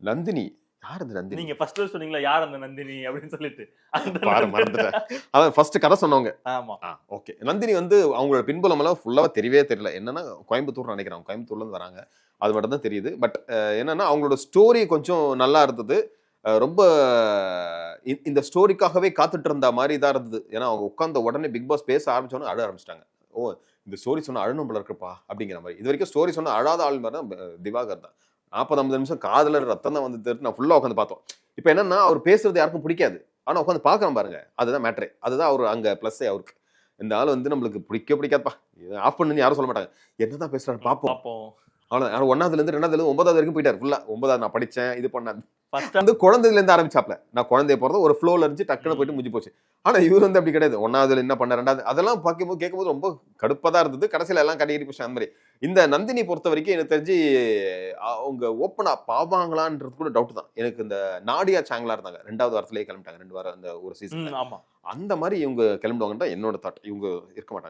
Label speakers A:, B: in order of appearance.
A: நந்தினி யார் அந்த நந்தினி?
B: நீங்க ஃபர்ஸ்ட் சொன்னீங்களா யார் அந்த நந்தினி அப்படின்னு சொல்லிட்டு
A: பாரு மறந்துட்டேன். அதான் ஃபர்ஸ்ட் கதை சொன்னவங்க.
B: ஆமா
A: ஓகே. நந்தினி வந்து அவங்களோட பின்புலம் எல்லாம் ஃபுல்லாவா தெரியவே தெரியல. என்னன்னா கோயம்புத்தூர் நினைக்கிறேன். கோயம்புத்தூர்ல இருந்து வராங்க. அது மட்டும் தான் தெரியுது. பட் என்னன்னா அவங்களோட ஸ்டோரி கொஞ்சம் நல்லா இருந்தது. ரொம்ப இந்த ஸ்டோரிக்காகவே காத்துட்டு இருந்த மாதிரி தான் இருந்தது. ஏன்னா அவங்க உட்கார்ந்த உடனே பிக் பாஸ் பேச ஆரம்பிச்சோன்னு அழ ஆரம்பிச்சிட்டாங்க. ஓ இந்த ஸ்டோரி சொன்னா அழணும் போல இருக்குப்பா அப்படிங்கிற மாதிரி. இது வரைக்கும் ஸ்டோரி சொன்னா அழாத ஆள் மாதிரி தான் திவாகர் தான். 40-50 நிமிஷம் காதல ரத்தம் தான் வந்து நான் ஃபுல்லா உட்காந்து பார்த்தோம். இப்போ என்னன்னா அவர் பேசுறது யாருக்கும் பிடிக்காது. ஆனா உட்காந்து பார்க்கறோம் பாருங்க. அதுதான் மேட்டரே. அதுதான் அவர் அங்க பிளஸ்ஸே அவருக்கு. இந்த ஆள் வந்து நம்மளுக்கு பிடிக்காதுப்பா. ஆஃப் பண்ணுன்னு யாரும் சொல்ல மாட்டாங்க. என்னதான் பேசுறாரு பார்ப்போம். அவ்வளவு 1ஆவதுல இருந்து 2ஆவதுல இருந்து 9ஆவது வரைக்கும் போயிட்டாரு ஃபுல்லா. 9ஆவது நான் படிச்சேன் இது பண்ணேன். வந்து குழந்தைல இருந்து ஆரம்பிச்சாப்ல. நான் குழந்தைய போறது ஒரு ஃப்ளோல இருந்துச்சு டக்குன்னு போயிட்டு முடிஞ்சு போச்சு. ஆனா இவர் வந்து அப்படி கிடையாது. 1ஆவதுல என்ன பண்ண 2ஆவது அதெல்லாம் பார்க்கும்போது கேட்கும்போது ரொம்ப கடுப்பா தான் இருந்தது. கடைசியில எல்லாம் கட்டிக்கிட்டு போச்சு அந்த மாதிரி. இந்த நந்தினி பொறுத்த வரைக்கும் எனக்கு தெரிஞ்சு அவங்க ஓப்பனா பாவாங்களான்றது கூட டவுட் தான். எனக்கு இந்த நாடியா சாங்லா இருந்தாங்க. 2ஆவது வாரத்திலேயே கிளம்பிட்டாங்க. 2 வாரம் அந்த ஒரு சீசன்.
B: ஆமா
A: அந்த மாதிரி இவங்க கிளம்பிடுவாங்கன்னு தான் என்னோட தாட். இவங்க இருக்க மாட்டாங்க.